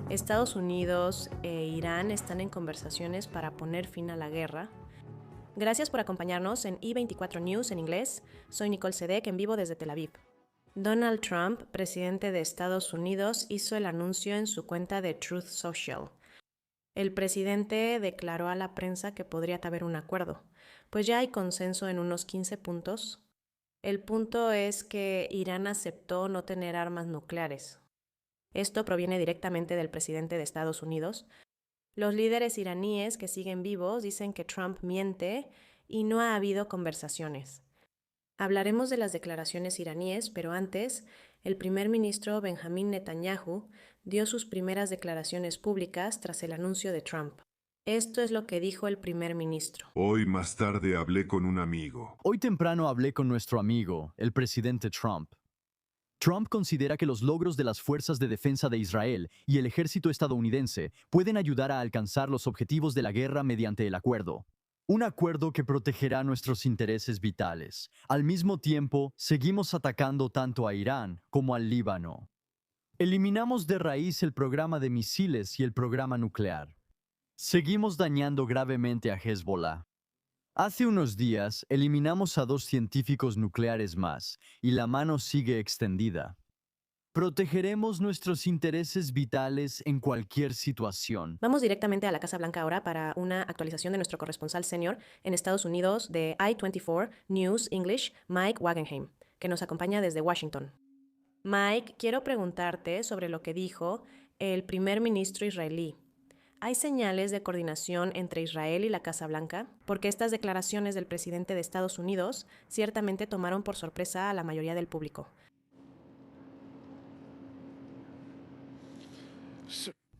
Estados Unidos e Irán están en conversaciones para poner fin a la guerra. Gracias por acompañarnos en I24 News en inglés. Soy Nicole Sedek, en vivo desde Tel Aviv. Donald Trump, presidente de Estados Unidos, hizo el anuncio en su cuenta de Truth Social. El presidente declaró a la prensa que podría haber un acuerdo, pues ya hay consenso en unos 15 puntos. El punto es que Irán aceptó no tener armas nucleares. Esto proviene directamente del presidente de Estados Unidos. Los líderes iraníes que siguen vivos dicen que Trump miente y no ha habido conversaciones. Hablaremos de las declaraciones iraníes, pero antes, el primer ministro Benjamin Netanyahu dio sus primeras declaraciones públicas tras el anuncio de Trump. Esto es lo que dijo el primer ministro. Hoy más tarde hablé con un amigo. Hoy temprano hablé con nuestro amigo, el presidente Trump. Trump considera que los logros de las fuerzas de defensa de Israel y el ejército estadounidense pueden ayudar a alcanzar los objetivos de la guerra mediante el acuerdo. Un acuerdo que protegerá nuestros intereses vitales. Al mismo tiempo, seguimos atacando tanto a Irán como al Líbano. Eliminamos de raíz el programa de misiles y el programa nuclear. Seguimos dañando gravemente a Hezbollah. Hace unos días eliminamos a 2 científicos nucleares más y la mano sigue extendida. Protegeremos nuestros intereses vitales en cualquier situación. Vamos directamente a la Casa Blanca ahora para una actualización de nuestro corresponsal senior en Estados Unidos de I24 News English, Mike Wagenheim, que nos acompaña desde Washington. Mike, quiero preguntarte sobre lo que dijo el primer ministro israelí. ¿Hay señales de coordinación entre Israel y la Casa Blanca? Porque estas declaraciones del presidente de Estados Unidos ciertamente tomaron por sorpresa a la mayoría del público.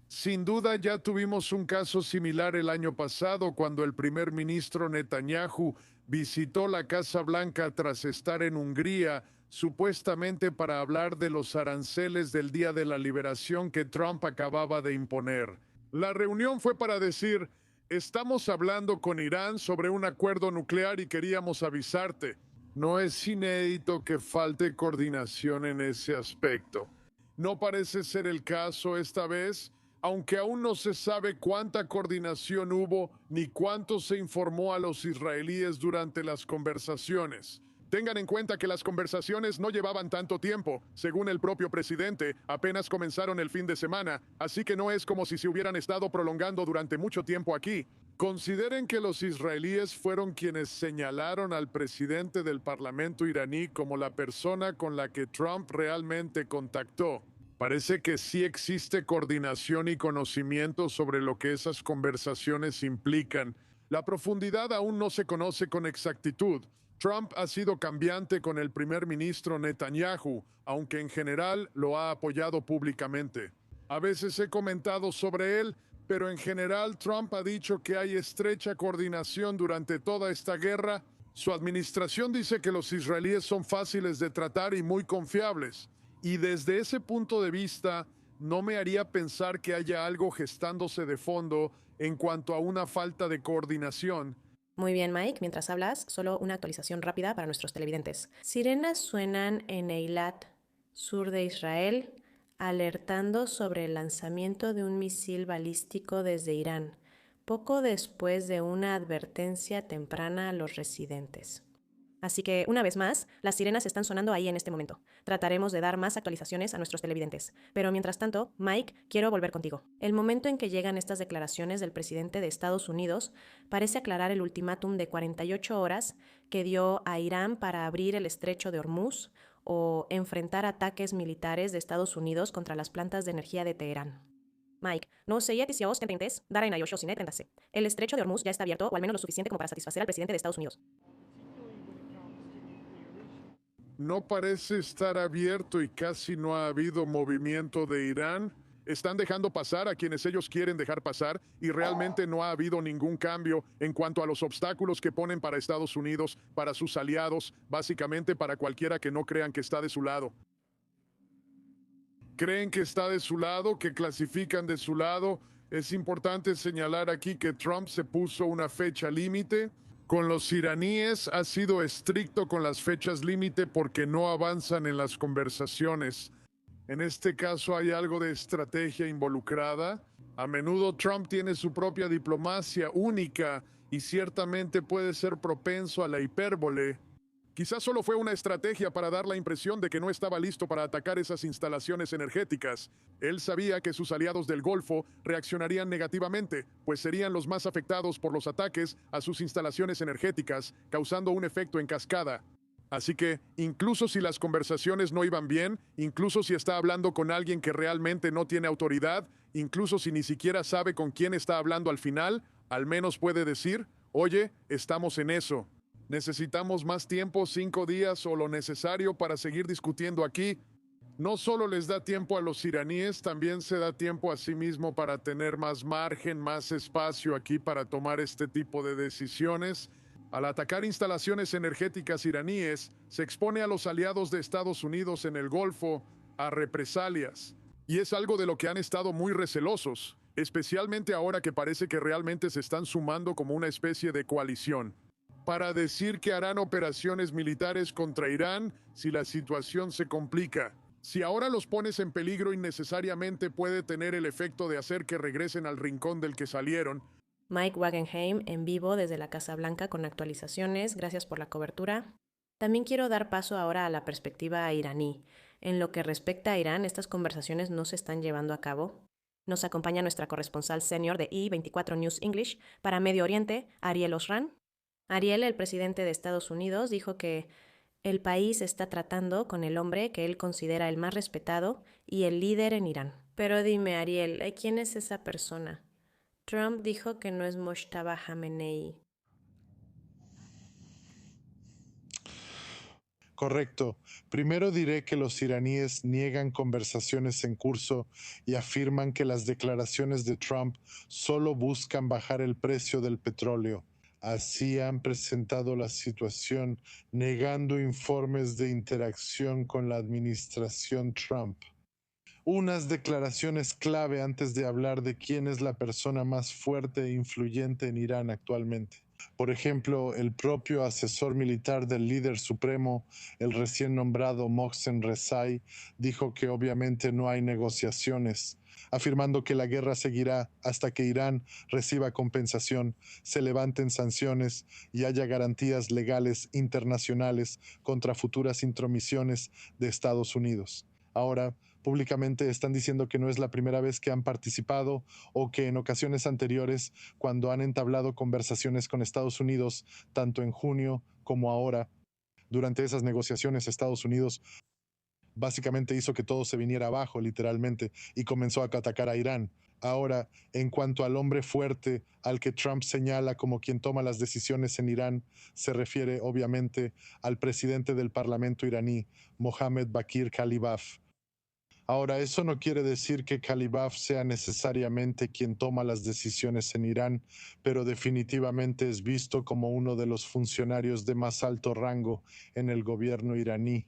Sin duda ya tuvimos un caso similar el año pasado cuando el primer ministro Netanyahu visitó la Casa Blanca tras estar en Hungría, supuestamente para hablar de los aranceles del Día de la Liberación que Trump acababa de imponer. La reunión fue para decir, estamos hablando con Irán sobre un acuerdo nuclear y queríamos avisarte. No es inédito que falte coordinación en ese aspecto. No parece ser el caso esta vez, aunque aún no se sabe cuánta coordinación hubo ni cuánto se informó a los israelíes durante las conversaciones. Tengan en cuenta que las conversaciones no llevaban tanto tiempo. Según el propio presidente, apenas comenzaron el fin de semana, así que no es como si se hubieran estado prolongando durante mucho tiempo aquí. Consideren que los israelíes fueron quienes señalaron al presidente del Parlamento iraní como la persona con la que Trump realmente contactó. Parece que sí existe coordinación y conocimiento sobre lo que esas conversaciones implican. La profundidad aún no se conoce con exactitud. Trump ha sido cambiante con el primer ministro Netanyahu, aunque en general lo ha apoyado públicamente. A veces he comentado sobre él, pero en general Trump ha dicho que hay estrecha coordinación durante toda esta guerra. Su administración dice que los israelíes son fáciles de tratar y muy confiables. Y desde ese punto de vista, no me haría pensar que haya algo gestándose de fondo en cuanto a una falta de coordinación. Muy bien, Mike. Mientras hablas, solo una actualización rápida para nuestros televidentes. Sirenas suenan en Eilat, sur de Israel, alertando sobre el lanzamiento de un misil balístico desde Irán, poco después de una advertencia temprana a los residentes. Así que, una vez más, las sirenas están sonando ahí en este momento. Trataremos de dar más actualizaciones a nuestros televidentes. Pero mientras tanto, Mike, quiero volver contigo. El momento en que llegan estas declaraciones del presidente de Estados Unidos parece aclarar el ultimátum de 48 horas que dio a Irán para abrir el estrecho de Hormuz o enfrentar ataques militares de Estados Unidos contra las plantas de energía de Teherán. Mike, no sé si os tententes, dar en ayosho sin entendase. El estrecho de Hormuz ya está abierto, o al menos lo suficiente como para satisfacer al presidente de Estados Unidos. No parece estar abierto y casi no ha habido movimiento de Irán. Están dejando pasar a quienes ellos quieren dejar pasar y realmente no ha habido ningún cambio en cuanto a los obstáculos que ponen para Estados Unidos, para sus aliados, básicamente para cualquiera que no crean que está de su lado. ¿Creen que está de su lado, que clasifican de su lado? Es importante señalar aquí que Trump se puso una fecha límite. Con los iraníes ha sido estricto con las fechas límite porque no avanzan en las conversaciones. En este caso hay algo de estrategia involucrada. A menudo Trump tiene su propia diplomacia única y ciertamente puede ser propenso a la hipérbole. Quizás solo fue una estrategia para dar la impresión de que no estaba listo para atacar esas instalaciones energéticas. Él sabía que sus aliados del Golfo reaccionarían negativamente, pues serían los más afectados por los ataques a sus instalaciones energéticas, causando un efecto en cascada. Así que, incluso si las conversaciones no iban bien, incluso si está hablando con alguien que realmente no tiene autoridad, incluso si ni siquiera sabe con quién está hablando al final, al menos puede decir, oye, estamos en eso. Necesitamos más tiempo, 5 días o lo necesario para seguir discutiendo aquí. No solo les da tiempo a los iraníes, también se da tiempo a sí mismo para tener más margen, más espacio aquí para tomar este tipo de decisiones. Al atacar instalaciones energéticas iraníes, se expone a los aliados de Estados Unidos en el Golfo a represalias. Y es algo de lo que han estado muy recelosos, especialmente ahora que parece que realmente se están sumando como una especie de coalición, para decir que harán operaciones militares contra Irán si la situación se complica. Si ahora los pones en peligro innecesariamente puede tener el efecto de hacer que regresen al rincón del que salieron. Mike Wagenheim en vivo desde la Casa Blanca con actualizaciones. Gracias por la cobertura. También quiero dar paso ahora a la perspectiva iraní. En lo que respecta a Irán, estas conversaciones no se están llevando a cabo. Nos acompaña nuestra corresponsal senior de I24 News English para Medio Oriente, Ariel Osran. Ariel, el presidente de Estados Unidos, dijo que el país está tratando con el hombre que él considera el más respetado y el líder en Irán. Pero dime, Ariel, ¿quién es esa persona? Trump dijo que no es Mojtaba Khamenei. Correcto. Primero diré que los iraníes niegan conversaciones en curso y afirman que las declaraciones de Trump solo buscan bajar el precio del petróleo. Así han presentado la situación, negando informes de interacción con la administración Trump. Unas declaraciones clave antes de hablar de quién es la persona más fuerte e influyente en Irán actualmente. Por ejemplo, el propio asesor militar del líder supremo, el recién nombrado Mohsen Rezai, dijo que obviamente no hay negociaciones, afirmando que la guerra seguirá hasta que Irán reciba compensación, se levanten sanciones y haya garantías legales internacionales contra futuras intromisiones de Estados Unidos. Ahora, públicamente están diciendo que no es la primera vez que han participado o que en ocasiones anteriores, cuando han entablado conversaciones con Estados Unidos, tanto en junio como ahora, durante esas negociaciones Estados Unidos básicamente hizo que todo se viniera abajo, literalmente, y comenzó a atacar a Irán. Ahora, en cuanto al hombre fuerte al que Trump señala como quien toma las decisiones en Irán, se refiere obviamente al presidente del Parlamento iraní, Mohammed Bakir Kalibaf. Ahora, eso no quiere decir que Kalibaf sea necesariamente quien toma las decisiones en Irán, pero definitivamente es visto como uno de los funcionarios de más alto rango en el gobierno iraní.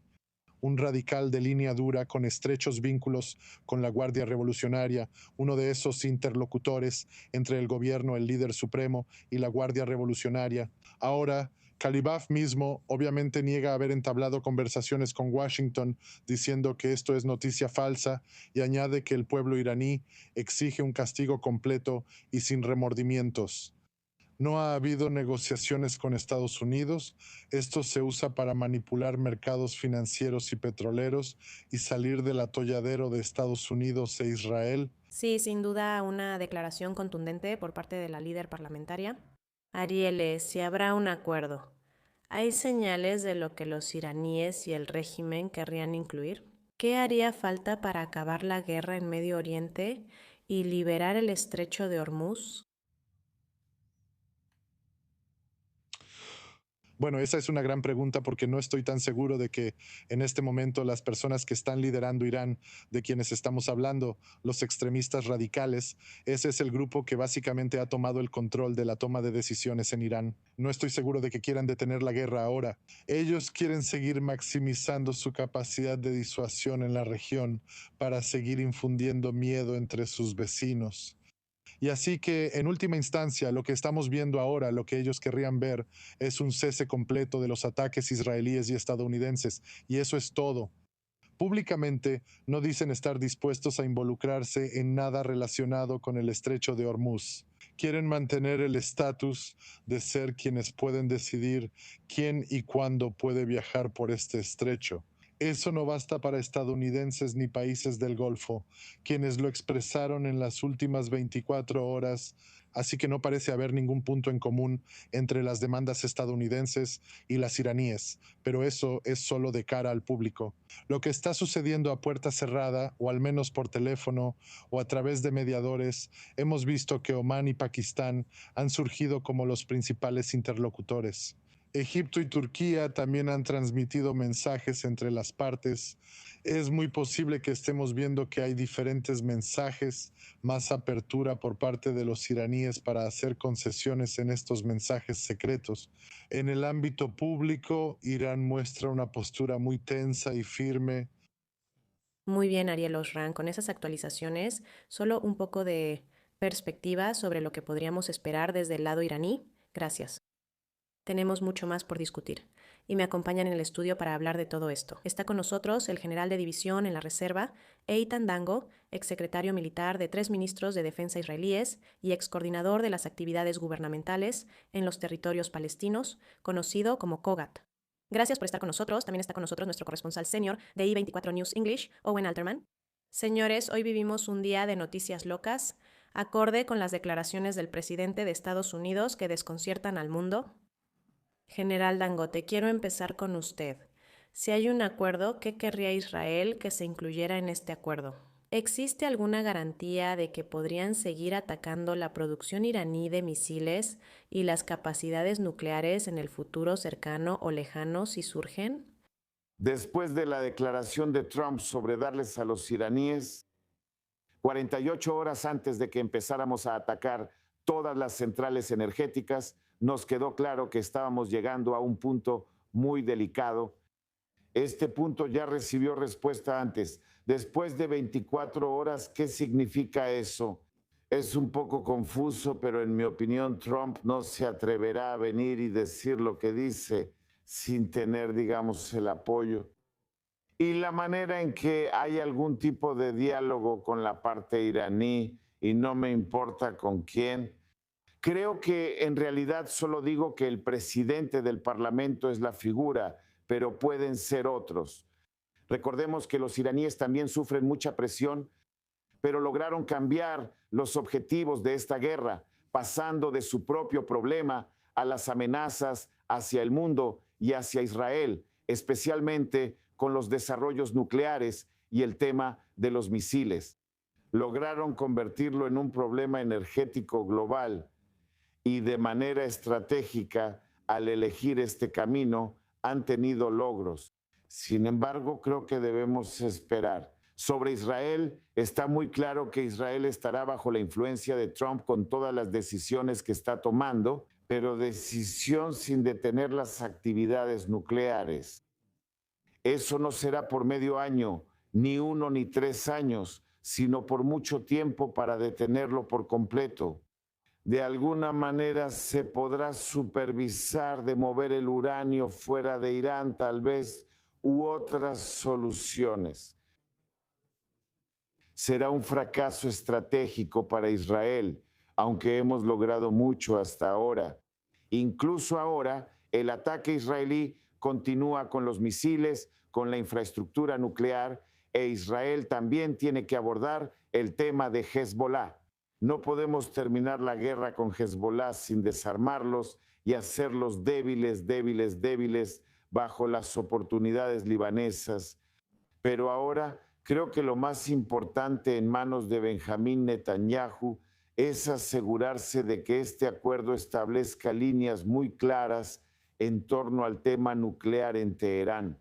Un radical de línea dura con estrechos vínculos con la Guardia Revolucionaria, uno de esos interlocutores entre el gobierno, el líder supremo y la Guardia Revolucionaria. Ahora, Kalibaf mismo obviamente niega haber entablado conversaciones con Washington, diciendo que esto es noticia falsa, y añade que el pueblo iraní exige un castigo completo y sin remordimientos. No ha habido negociaciones con Estados Unidos. Esto se usa para manipular mercados financieros y petroleros y salir del atolladero de Estados Unidos e Israel. Sí, sin duda una declaración contundente por parte de la líder parlamentaria. Ariel, si habrá un acuerdo, ¿hay señales de lo que los iraníes y el régimen querrían incluir? ¿Qué haría falta para acabar la guerra en Medio Oriente y liberar el estrecho de Hormuz? Bueno, esa es una gran pregunta porque no estoy tan seguro de que en este momento las personas que están liderando Irán, de quienes estamos hablando, los extremistas radicales, ese es el grupo que básicamente ha tomado el control de la toma de decisiones en Irán. No estoy seguro de que quieran detener la guerra ahora. Ellos quieren seguir maximizando su capacidad de disuasión en la región para seguir infundiendo miedo entre sus vecinos. Y así que, en última instancia, lo que estamos viendo ahora, lo que ellos querrían ver, es un cese completo de los ataques israelíes y estadounidenses. Y eso es todo. Públicamente no dicen estar dispuestos a involucrarse en nada relacionado con el estrecho de Hormuz. Quieren mantener el estatus de ser quienes pueden decidir quién y cuándo puede viajar por este estrecho. Eso no basta para estadounidenses ni países del Golfo, quienes lo expresaron en las últimas 24 horas, así que no parece haber ningún punto en común entre las demandas estadounidenses y las iraníes, pero eso es solo de cara al público. Lo que está sucediendo a puerta cerrada, o al menos por teléfono o a través de mediadores, hemos visto que Omán y Pakistán han surgido como los principales interlocutores. Egipto y Turquía también han transmitido mensajes entre las partes. Es muy posible que estemos viendo que hay diferentes mensajes, más apertura por parte de los iraníes para hacer concesiones en estos mensajes secretos. En el ámbito público, Irán muestra una postura muy tensa y firme. Muy bien, Ariel Osran, con esas actualizaciones, solo un poco de perspectiva sobre lo que podríamos esperar desde el lado iraní. Gracias. Tenemos mucho más por discutir y me acompañan en el estudio para hablar de todo esto. Está con nosotros el general de división en la Reserva, Eitan Dango, exsecretario militar de 3 ministros de defensa israelíes y excoordinador de las actividades gubernamentales en los territorios palestinos, conocido como COGAT. Gracias por estar con nosotros. También está con nosotros nuestro corresponsal senior de I24 News English, Owen Alterman. Señores, hoy vivimos un día de noticias locas, acorde con las declaraciones del presidente de Estados Unidos que desconciertan al mundo. General Dangote, quiero empezar con usted. Si hay un acuerdo, ¿qué querría Israel que se incluyera en este acuerdo? ¿Existe alguna garantía de que podrían seguir atacando la producción iraní de misiles y las capacidades nucleares en el futuro cercano o lejano si surgen? Después de la declaración de Trump sobre darles a los iraníes, 48 horas antes de que empezáramos a atacar todas las centrales energéticas, nos quedó claro que estábamos llegando a un punto muy delicado. Este punto ya recibió respuesta antes. Después de 24 horas, ¿qué significa eso? Es un poco confuso, pero en mi opinión Trump no se atreverá a venir y decir lo que dice sin tener, digamos, el apoyo. Y la manera en que hay algún tipo de diálogo con la parte iraní, y no me importa con quién. Creo que en realidad solo digo que el presidente del Parlamento es la figura, pero pueden ser otros. Recordemos que los iraníes también sufren mucha presión, pero lograron cambiar los objetivos de esta guerra, pasando de su propio problema a las amenazas hacia el mundo y hacia Israel, especialmente con los desarrollos nucleares y el tema de los misiles. Lograron convertirlo en un problema energético global. Y de manera estratégica, al elegir este camino, han tenido logros. Sin embargo, creo que debemos esperar. Sobre Israel, está muy claro que Israel estará bajo la influencia de Trump con todas las decisiones que está tomando, pero decisión sin detener las actividades nucleares. Eso no será por medio año, ni 1 ni 3 años, sino por mucho tiempo para detenerlo por completo. De alguna manera se podrá supervisar de mover el uranio fuera de Irán, tal vez, u otras soluciones. Será un fracaso estratégico para Israel, aunque hemos logrado mucho hasta ahora. Incluso ahora, el ataque israelí continúa con los misiles, con la infraestructura nuclear, e Israel también tiene que abordar el tema de Hezbollah. No podemos terminar la guerra con Hezbollah sin desarmarlos y hacerlos débiles bajo las oportunidades libanesas. Pero ahora creo que lo más importante en manos de Benjamín Netanyahu es asegurarse de que este acuerdo establezca líneas muy claras en torno al tema nuclear en Teherán.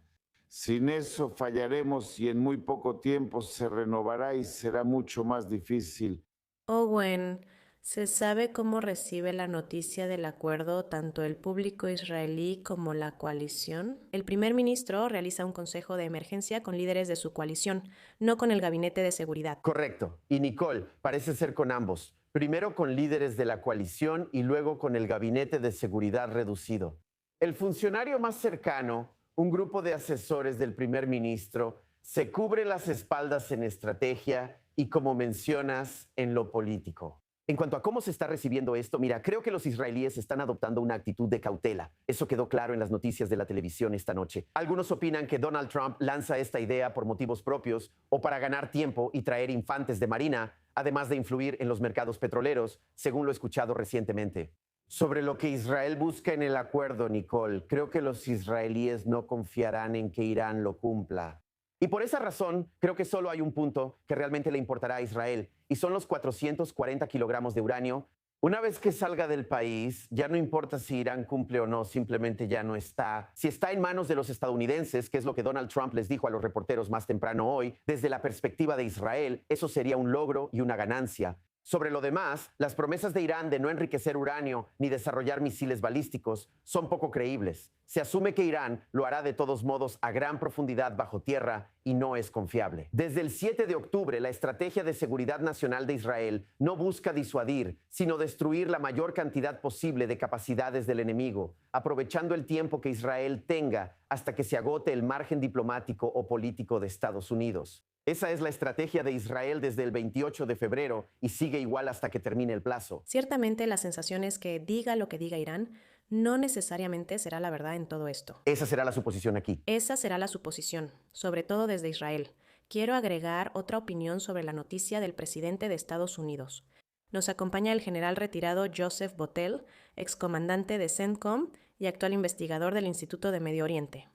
Sin eso fallaremos y en muy poco tiempo se renovará y será mucho más difícil. Owen, ¿se sabe cómo recibe la noticia del acuerdo tanto el público israelí como la coalición? El primer ministro realiza un consejo de emergencia con líderes de su coalición, no con el gabinete de seguridad. Correcto. Y Nicole, parece ser con ambos. Primero con líderes de la coalición y luego con el gabinete de seguridad reducido. El funcionario más cercano, un grupo de asesores del primer ministro, Se cubre las espaldas en estrategia y, como mencionas, en lo político. En cuanto a cómo se está recibiendo esto, mira, creo que los israelíes están adoptando una actitud de cautela. Eso quedó claro en las noticias de la televisión esta noche. Algunos opinan que Donald Trump lanza esta idea por motivos propios o para ganar tiempo y traer infantes de marina, además de influir en los mercados petroleros, según lo escuchado recientemente. Sobre lo que Israel busca en el acuerdo, Nicole, creo que los israelíes no confiarán en que Irán lo cumpla. Y por esa razón, creo que solo hay un punto que realmente le importará a Israel, y son los 440 kilogramos de uranio. Una vez que salga del país, ya no importa si Irán cumple o no, simplemente ya no está. Si está en manos de los estadounidenses, que es lo que Donald Trump les dijo a los reporteros más temprano hoy, desde la perspectiva de Israel, eso sería un logro y una ganancia. Sobre lo demás, las promesas de Irán de no enriquecer uranio ni desarrollar misiles balísticos son poco creíbles. Se asume que Irán lo hará de todos modos a gran profundidad bajo tierra y no es confiable. Desde el 7 de octubre, la Estrategia de Seguridad Nacional de Israel no busca disuadir, sino destruir la mayor cantidad posible de capacidades del enemigo, aprovechando el tiempo que Israel tenga hasta que se agote el margen diplomático o político de Estados Unidos. Esa es la estrategia de Israel desde el 28 de febrero y sigue igual hasta que termine el plazo. Ciertamente la sensación es que diga lo que diga Irán, no necesariamente será la verdad en todo esto. Esa será la suposición aquí. Esa será la suposición, sobre todo desde Israel. Quiero agregar otra opinión sobre la noticia del presidente de Estados Unidos. Nos acompaña el general retirado Joseph Botel, excomandante de CENTCOM y actual investigador del Instituto de Medio Oriente.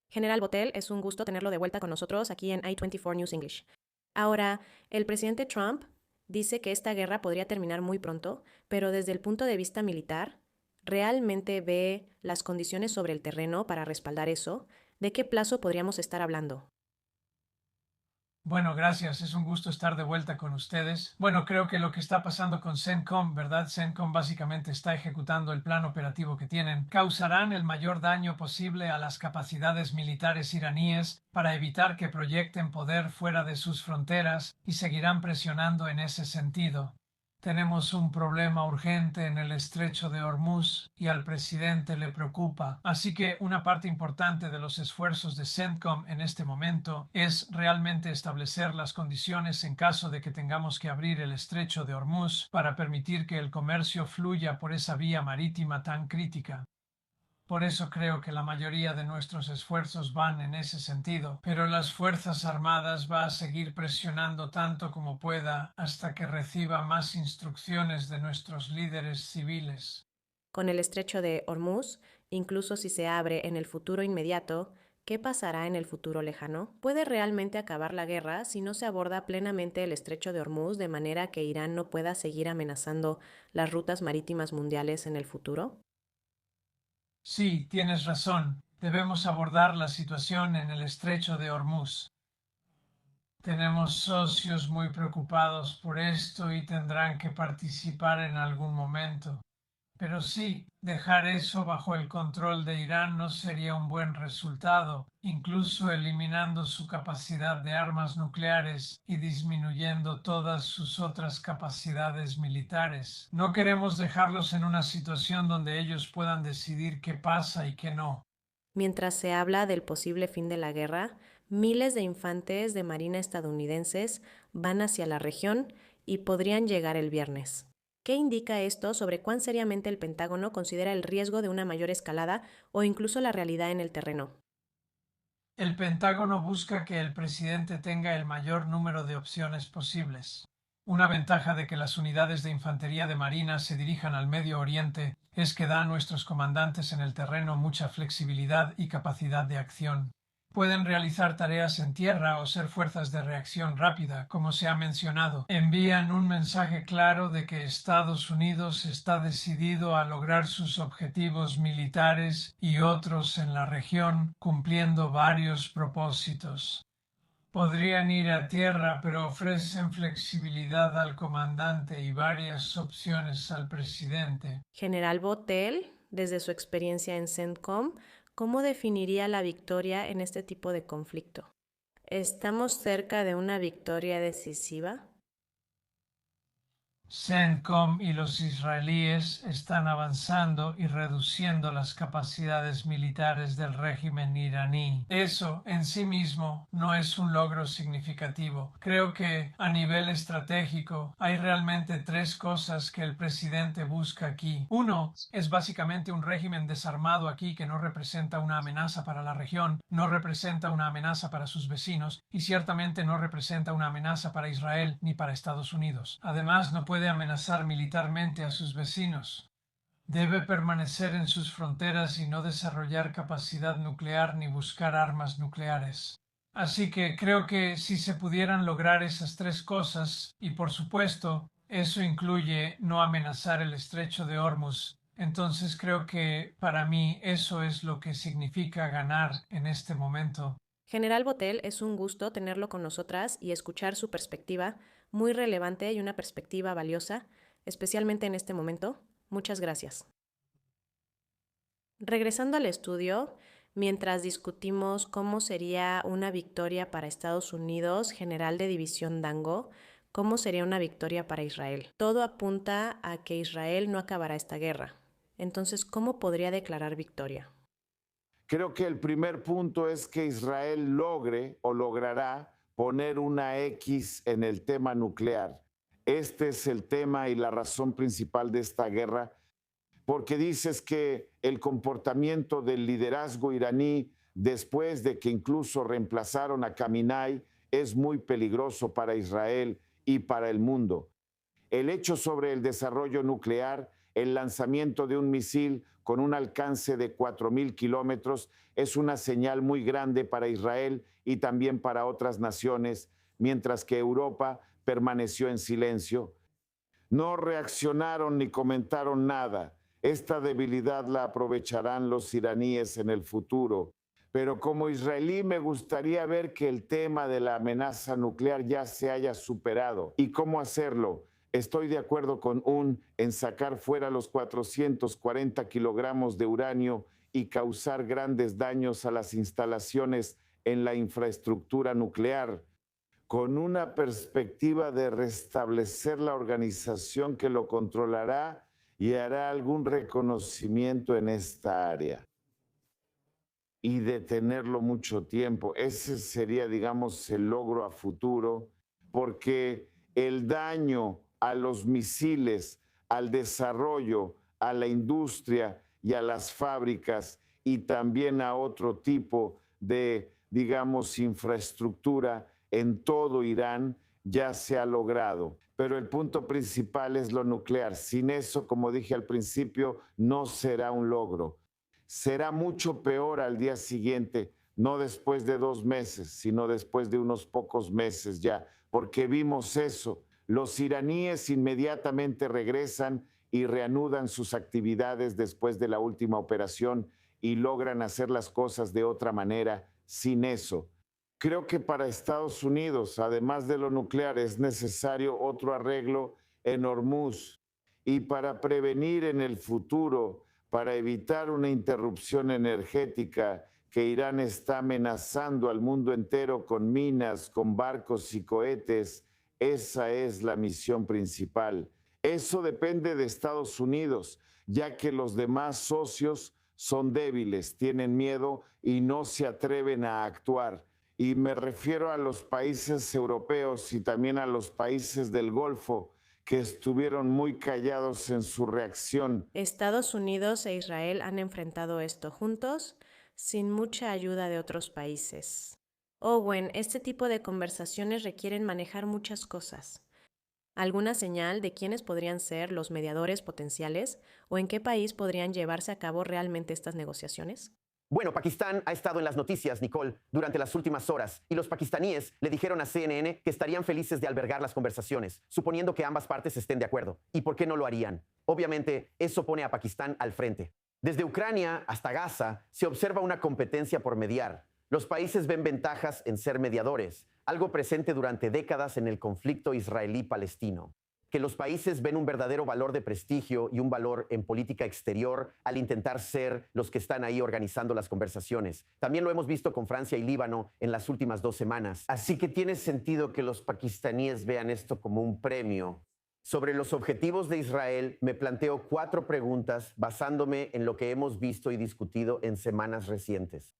General Botel, es un gusto tenerlo de vuelta con nosotros aquí en I-24 News English. Ahora, el presidente Trump dice que esta guerra podría terminar muy pronto, pero desde el punto de vista militar, ¿realmente ve las condiciones sobre el terreno para respaldar eso? ¿De qué plazo podríamos estar hablando? Bueno, gracias. Es un gusto estar de vuelta con ustedes. Bueno, creo que lo que está pasando con CENTCOM, ¿verdad? CENTCOM básicamente está ejecutando el plan operativo que tienen. Causarán el mayor daño posible a las capacidades militares iraníes para evitar que proyecten poder fuera de sus fronteras y seguirán presionando en ese sentido. Tenemos un problema urgente en el estrecho de Hormuz y al presidente le preocupa. Así que una parte importante de los esfuerzos de CENTCOM en este momento es realmente establecer las condiciones en caso de que tengamos que abrir el estrecho de Hormuz para permitir que el comercio fluya por esa vía marítima tan crítica. Por eso creo que la mayoría de nuestros esfuerzos van en ese sentido, pero las Fuerzas Armadas va a seguir presionando tanto como pueda hasta que reciba más instrucciones de nuestros líderes civiles. Con el estrecho de Hormuz, incluso si se abre en el futuro inmediato, ¿qué pasará en el futuro lejano? ¿Puede realmente acabar la guerra si no se aborda plenamente el estrecho de Hormuz de manera que Irán no pueda seguir amenazando las rutas marítimas mundiales en el futuro? Sí, tienes razón. Debemos abordar la situación en el estrecho de Hormuz. Tenemos socios muy preocupados por esto y tendrán que participar en algún momento. Pero sí, dejar eso bajo el control de Irán no sería un buen resultado, incluso eliminando su capacidad de armas nucleares y disminuyendo todas sus otras capacidades militares. No queremos dejarlos en una situación donde ellos puedan decidir qué pasa y qué no. Mientras se habla del posible fin de la guerra, miles de infantes de marina estadounidenses van hacia la región y podrían llegar el viernes. ¿Qué indica esto sobre cuán seriamente el Pentágono considera el riesgo de una mayor escalada o incluso la realidad en el terreno? El Pentágono busca que el presidente tenga el mayor número de opciones posibles. Una ventaja de que las unidades de infantería de marina se dirijan al Medio Oriente es que da a nuestros comandantes en el terreno mucha flexibilidad y capacidad de acción. Pueden realizar tareas en tierra o ser fuerzas de reacción rápida, como se ha mencionado. Envían un mensaje claro de que Estados Unidos está decidido a lograr sus objetivos militares y otros en la región, cumpliendo varios propósitos. Podrían ir a tierra, pero ofrecen flexibilidad al comandante y varias opciones al presidente. General Botel, desde su experiencia en CENTCOM, ¿cómo definiría la victoria en este tipo de conflicto? ¿Estamos cerca de una victoria decisiva? CENTCOM y los israelíes están avanzando y reduciendo las capacidades militares del régimen iraní. Eso en sí mismo no es un logro significativo. Creo que a nivel estratégico hay realmente tres cosas que el presidente busca aquí. Uno, es básicamente un régimen desarmado aquí que no representa una amenaza para la región, no representa una amenaza para sus vecinos y ciertamente no representa una amenaza para Israel ni para Estados Unidos. Además, no puede amenazar militarmente a sus vecinos. Debe permanecer en sus fronteras y no desarrollar capacidad nuclear ni buscar armas nucleares. Así que creo que si se pudieran lograr esas tres cosas, y por supuesto, eso incluye no amenazar el estrecho de Hormuz, entonces creo que para mí eso es lo que significa ganar en este momento. General Botel, es un gusto tenerlo con nosotras y escuchar su perspectiva, muy relevante y una perspectiva valiosa, especialmente en este momento. Muchas gracias. Regresando al estudio, mientras discutimos cómo sería una victoria para Estados Unidos, general de división Dango, cómo sería una victoria para Israel. Todo apunta a que Israel no acabará esta guerra. Entonces, ¿cómo podría declarar victoria? Creo que el primer punto es que Israel logre o logrará poner una X en el tema nuclear. Este es el tema y la razón principal de esta guerra, porque dices que el comportamiento del liderazgo iraní, después de que incluso reemplazaron a Khamenei, es muy peligroso para Israel y para el mundo. El hecho sobre el desarrollo nuclear, el lanzamiento de un misil con un alcance de 4.000 kilómetros, es una señal muy grande para Israel y también para otras naciones, mientras que Europa permaneció en silencio. No reaccionaron ni comentaron nada. Esta debilidad la aprovecharán los iraníes en el futuro. Pero como israelí me gustaría ver que el tema de la amenaza nuclear ya se haya superado. ¿Y cómo hacerlo? Estoy de acuerdo con en sacar fuera los 440 kilogramos de uranio y causar grandes daños a las instalaciones en la infraestructura nuclear, con una perspectiva de restablecer la organización que lo controlará y hará algún reconocimiento en esta área y detenerlo mucho tiempo. Ese sería, digamos, el logro a futuro, porque el daño a los misiles, al desarrollo, a la industria y a las fábricas y también a otro tipo de, digamos, infraestructura en todo Irán ya se ha logrado. Pero el punto principal es lo nuclear. Sin eso, como dije al principio, no será un logro. Será mucho peor al día siguiente, no después de 2 meses, sino después de unos pocos meses ya, porque vimos eso. Los iraníes inmediatamente regresan y reanudan sus actividades después de la última operación y logran hacer las cosas de otra manera sin eso. Creo que para Estados Unidos, además de lo nuclear, es necesario otro arreglo en Hormuz. Y para prevenir en el futuro, para evitar una interrupción energética que Irán está amenazando al mundo entero con minas, con barcos y cohetes, esa es la misión principal. Eso depende de Estados Unidos, ya que los demás socios son débiles, tienen miedo y no se atreven a actuar. Y me refiero a los países europeos y también a los países del Golfo, que estuvieron muy callados en su reacción. Estados Unidos e Israel han enfrentado esto juntos, sin mucha ayuda de otros países. Owen, este tipo de conversaciones requieren manejar muchas cosas. ¿Alguna señal de quiénes podrían ser los mediadores potenciales o en qué país podrían llevarse a cabo realmente estas negociaciones? Bueno, Pakistán ha estado en las noticias, Nicole, durante las últimas horas, y los pakistaníes le dijeron a CNN que estarían felices de albergar las conversaciones, suponiendo que ambas partes estén de acuerdo. ¿Y por qué no lo harían? Obviamente, eso pone a Pakistán al frente. Desde Ucrania hasta Gaza se observa una competencia por mediar. Los países ven ventajas en ser mediadores, algo presente durante décadas en el conflicto israelí-palestino. Que los países ven un verdadero valor de prestigio y un valor en política exterior al intentar ser los que están ahí organizando las conversaciones. También lo hemos visto con Francia y Líbano en las últimas 2 semanas. Así que tiene sentido que los pakistaníes vean esto como un premio. Sobre los objetivos de Israel, me planteo 4 preguntas basándome en lo que hemos visto y discutido en semanas recientes.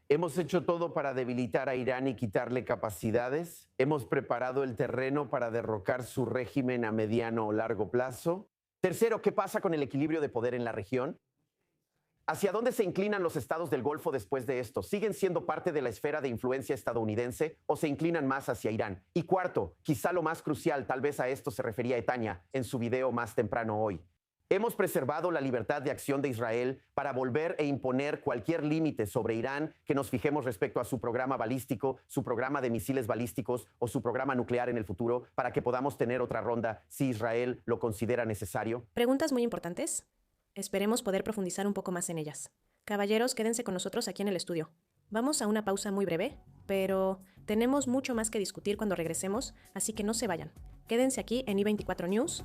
¿Hemos hecho todo para debilitar a Irán y quitarle capacidades? ¿Hemos preparado el terreno para derrocar su régimen a mediano o largo plazo? Tercero, ¿qué pasa con el equilibrio de poder en la región? ¿Hacia dónde se inclinan los estados del Golfo después de esto? ¿Siguen siendo parte de la esfera de influencia estadounidense o se inclinan más hacia Irán? Y cuarto, quizá lo más crucial, tal vez a esto se refería Etaña en su video más temprano hoy. ¿Hemos preservado la libertad de acción de Israel para volver e imponer cualquier límite sobre Irán que nos fijemos respecto a su programa balístico, su programa de misiles balísticos o su programa nuclear en el futuro para que podamos tener otra ronda si Israel lo considera necesario? Preguntas muy importantes. Esperemos poder profundizar un poco más en ellas. Caballeros, quédense con nosotros aquí en el estudio. Vamos a una pausa muy breve, pero tenemos mucho más que discutir cuando regresemos, así que no se vayan. Quédense aquí en i24 News.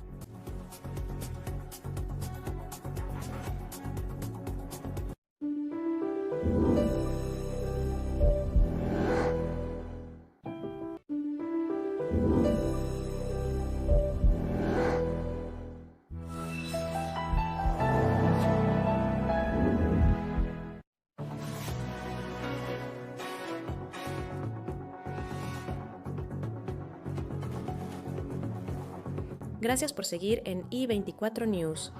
Gracias por seguir en i24 News.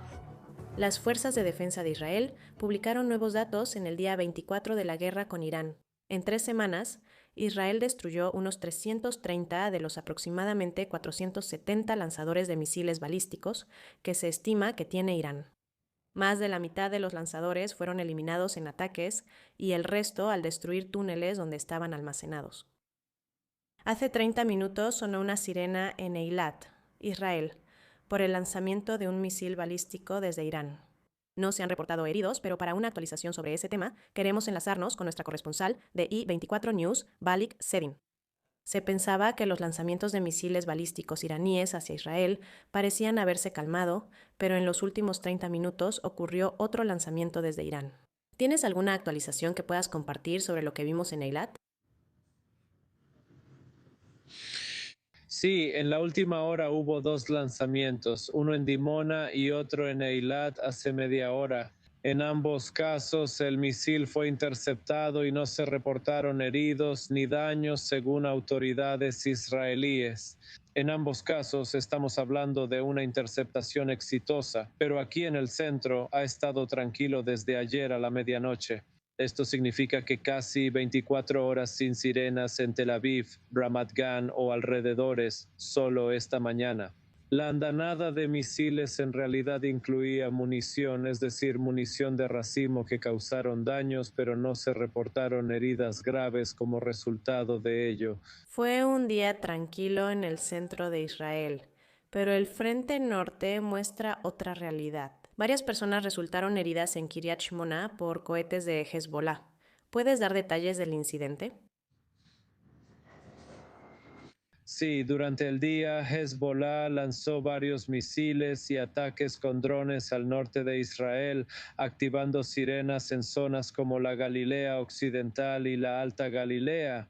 Las Fuerzas de Defensa de Israel publicaron nuevos datos en el día 24 de la guerra con Irán. En 3 semanas, Israel destruyó unos 330 de los aproximadamente 470 lanzadores de misiles balísticos que se estima que tiene Irán. Más de la mitad de los lanzadores fueron eliminados en ataques y el resto al destruir túneles donde estaban almacenados. Hace 30 minutos sonó una sirena en Eilat, Israel, por el lanzamiento de un misil balístico desde Irán. No se han reportado heridos, pero para una actualización sobre ese tema, queremos enlazarnos con nuestra corresponsal de i24 News, Balik Sedin. Se pensaba que los lanzamientos de misiles balísticos iraníes hacia Israel parecían haberse calmado, pero en los últimos 30 minutos ocurrió otro lanzamiento desde Irán. ¿Tienes alguna actualización que puedas compartir sobre lo que vimos en Eilat? Sí, en la última hora hubo 2 lanzamientos, uno en Dimona y otro en Eilat hace media hora. En ambos casos el misil fue interceptado y no se reportaron heridos ni daños según autoridades israelíes. En ambos casos estamos hablando de una interceptación exitosa, pero aquí en el centro ha estado tranquilo desde ayer a la medianoche. Esto significa que casi 24 horas sin sirenas en Tel Aviv, Ramat Gan o alrededores, solo esta mañana. La andanada de misiles en realidad incluía munición, es decir, munición de racimo que causaron daños, pero no se reportaron heridas graves como resultado de ello. Fue un día tranquilo en el centro de Israel, pero el frente norte muestra otra realidad. Varias personas resultaron heridas en Kiryat Shmona por cohetes de Hezbollah. ¿Puedes dar detalles del incidente? Sí, durante el día Hezbollah lanzó varios misiles y ataques con drones al norte de Israel, activando sirenas en zonas como la Galilea Occidental y la Alta Galilea.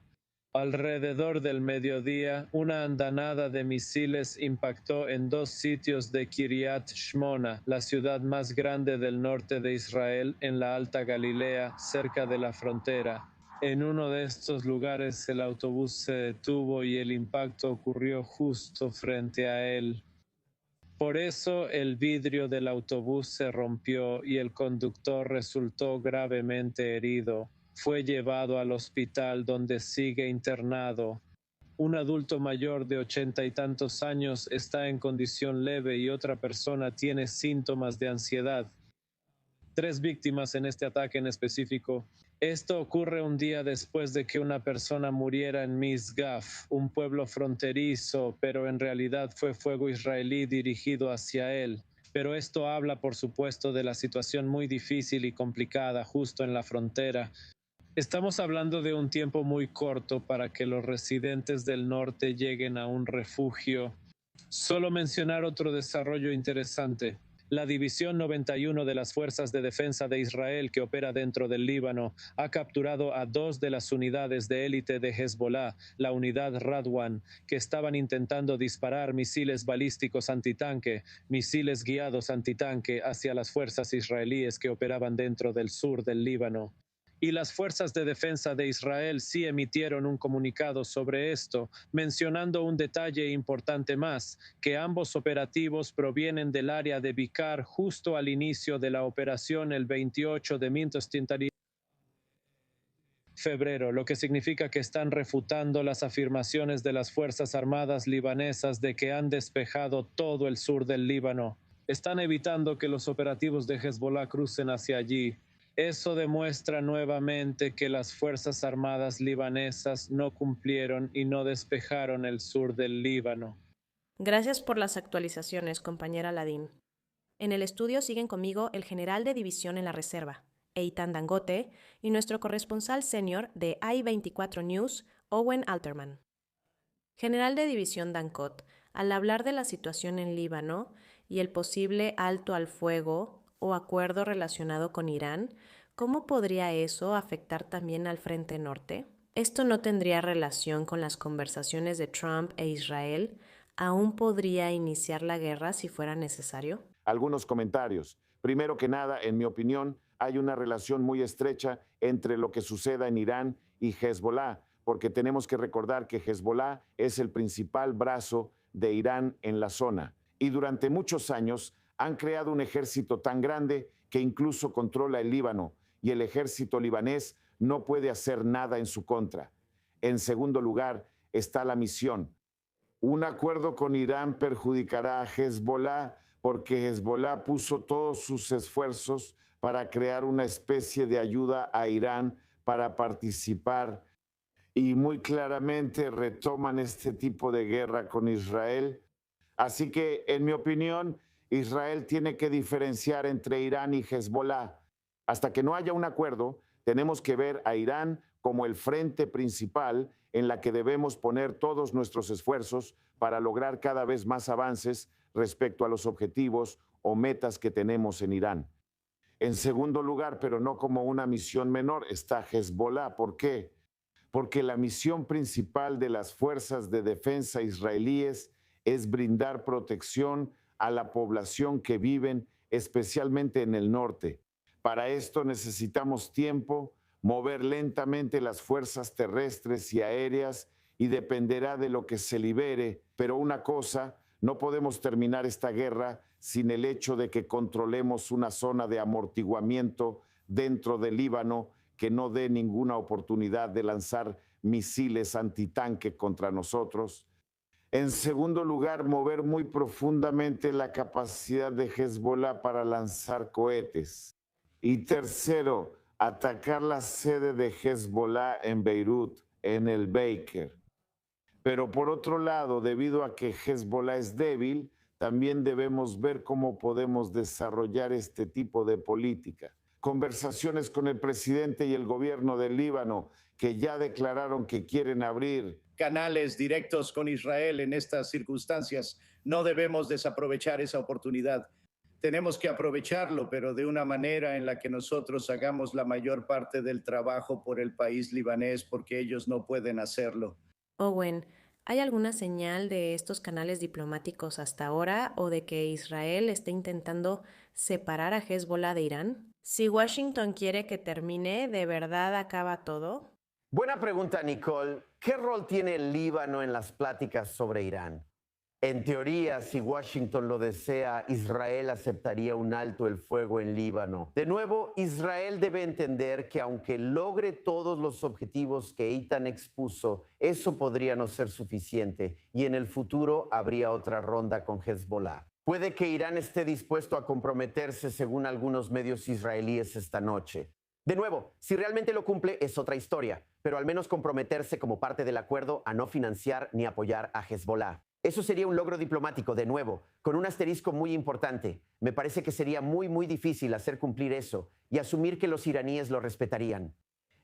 Alrededor del mediodía, una andanada de misiles impactó en 2 sitios de Kiryat Shmona, la ciudad más grande del norte de Israel, en la Alta Galilea, cerca de la frontera. En uno de estos lugares el autobús se detuvo y el impacto ocurrió justo frente a él. Por eso el vidrio del autobús se rompió y el conductor resultó gravemente herido. Fue llevado al hospital donde sigue internado. Un adulto mayor de 80 y tantos años está en condición leve y otra persona tiene síntomas de ansiedad. 3 víctimas en este ataque en específico. Esto ocurre un día después de que una persona muriera en Misgaf, un pueblo fronterizo, pero en realidad fue fuego israelí dirigido hacia él. Pero esto habla, por supuesto, de la situación muy difícil y complicada justo en la frontera. Estamos hablando de un tiempo muy corto para que los residentes del norte lleguen a un refugio. Solo mencionar otro desarrollo interesante. La División 91 de las Fuerzas de Defensa de Israel, que opera dentro del Líbano, ha capturado a 2 de las unidades de élite de Hezbollah, la unidad Radwan, que estaban intentando disparar misiles balísticos antitanque, misiles guiados antitanque hacia las fuerzas israelíes que operaban dentro del sur del Líbano. Y las fuerzas de defensa de Israel sí emitieron un comunicado sobre esto, mencionando un detalle importante más, que ambos operativos provienen del área de Bicar justo al inicio de la operación el 28 de febrero, lo que significa que están refutando las afirmaciones de las Fuerzas Armadas libanesas de que han despejado todo el sur del Líbano. Están evitando que los operativos de Hezbollah crucen hacia allí. Eso demuestra nuevamente que las Fuerzas Armadas libanesas no cumplieron y no despejaron el sur del Líbano. Gracias por las actualizaciones, compañera Ladín. En el estudio siguen conmigo el general de división en la reserva, Eitan Dangote, y nuestro corresponsal senior de I-24 News, Owen Alterman. General de división Dancot, al hablar de la situación en Líbano y el posible alto al fuego o acuerdo relacionado con Irán, ¿cómo podría eso afectar también al Frente Norte? ¿Esto no tendría relación con las conversaciones de Trump e Israel? ¿Aún podría iniciar la guerra si fuera necesario? Algunos comentarios. Primero que nada, en mi opinión, hay una relación muy estrecha entre lo que suceda en Irán y Hezbollah, porque tenemos que recordar que Hezbollah es el principal brazo de Irán en la zona. Y durante muchos años han creado un ejército tan grande que incluso controla el Líbano, y el ejército libanés no puede hacer nada en su contra. En segundo lugar está la misión. Un acuerdo con Irán perjudicará a Hezbollah porque Hezbollah puso todos sus esfuerzos para crear una especie de ayuda a Irán para participar, y muy claramente retoman este tipo de guerra con Israel. Así que, en mi opinión, Israel tiene que diferenciar entre Irán y Hezbollah. Hasta que no haya un acuerdo, tenemos que ver a Irán como el frente principal en la que debemos poner todos nuestros esfuerzos para lograr cada vez más avances respecto a los objetivos o metas que tenemos en Irán. En segundo lugar, pero no como una misión menor, está Hezbollah. ¿Por qué? Porque la misión principal de las fuerzas de defensa israelíes es brindar protección a la población que viven especialmente en el norte. Para esto necesitamos tiempo, mover lentamente las fuerzas terrestres y aéreas, y dependerá de lo que se libere. Pero una cosa, no podemos terminar esta guerra sin el hecho de que controlemos una zona de amortiguamiento dentro del Líbano que no dé ninguna oportunidad de lanzar misiles antitanque contra nosotros. En segundo lugar, mover muy profundamente la capacidad de Hezbollah para lanzar cohetes. Y tercero, atacar la sede de Hezbollah en Beirut, en el Baker. Pero por otro lado, debido a que Hezbollah es débil, también debemos ver cómo podemos desarrollar este tipo de política. Conversaciones con el presidente y el gobierno del Líbano, que ya declararon que quieren abrir canales directos con Israel en estas circunstancias. No debemos desaprovechar esa oportunidad. Tenemos que aprovecharlo, pero de una manera en la que nosotros hagamos la mayor parte del trabajo por el país libanés, porque ellos no pueden hacerlo. Owen, ¿hay alguna señal de estos canales diplomáticos hasta ahora o de que Israel esté intentando separar a Hezbollah de Irán? Si Washington quiere que termine, ¿de verdad acaba todo? Buena pregunta, Nicole. ¿Qué rol tiene el Líbano en las pláticas sobre Irán? En teoría, si Washington lo desea, Israel aceptaría un alto el fuego en Líbano. De nuevo, Israel debe entender que aunque logre todos los objetivos que Eitan expuso, eso podría no ser suficiente y en el futuro habría otra ronda con Hezbollah. Puede que Irán esté dispuesto a comprometerse, según algunos medios israelíes esta noche. De nuevo, si realmente lo cumple es otra historia, pero al menos comprometerse como parte del acuerdo a no financiar ni apoyar a Hezbollah. Eso sería un logro diplomático, de nuevo, con un asterisco muy importante. Me parece que sería muy difícil hacer cumplir eso y asumir que los iraníes lo respetarían.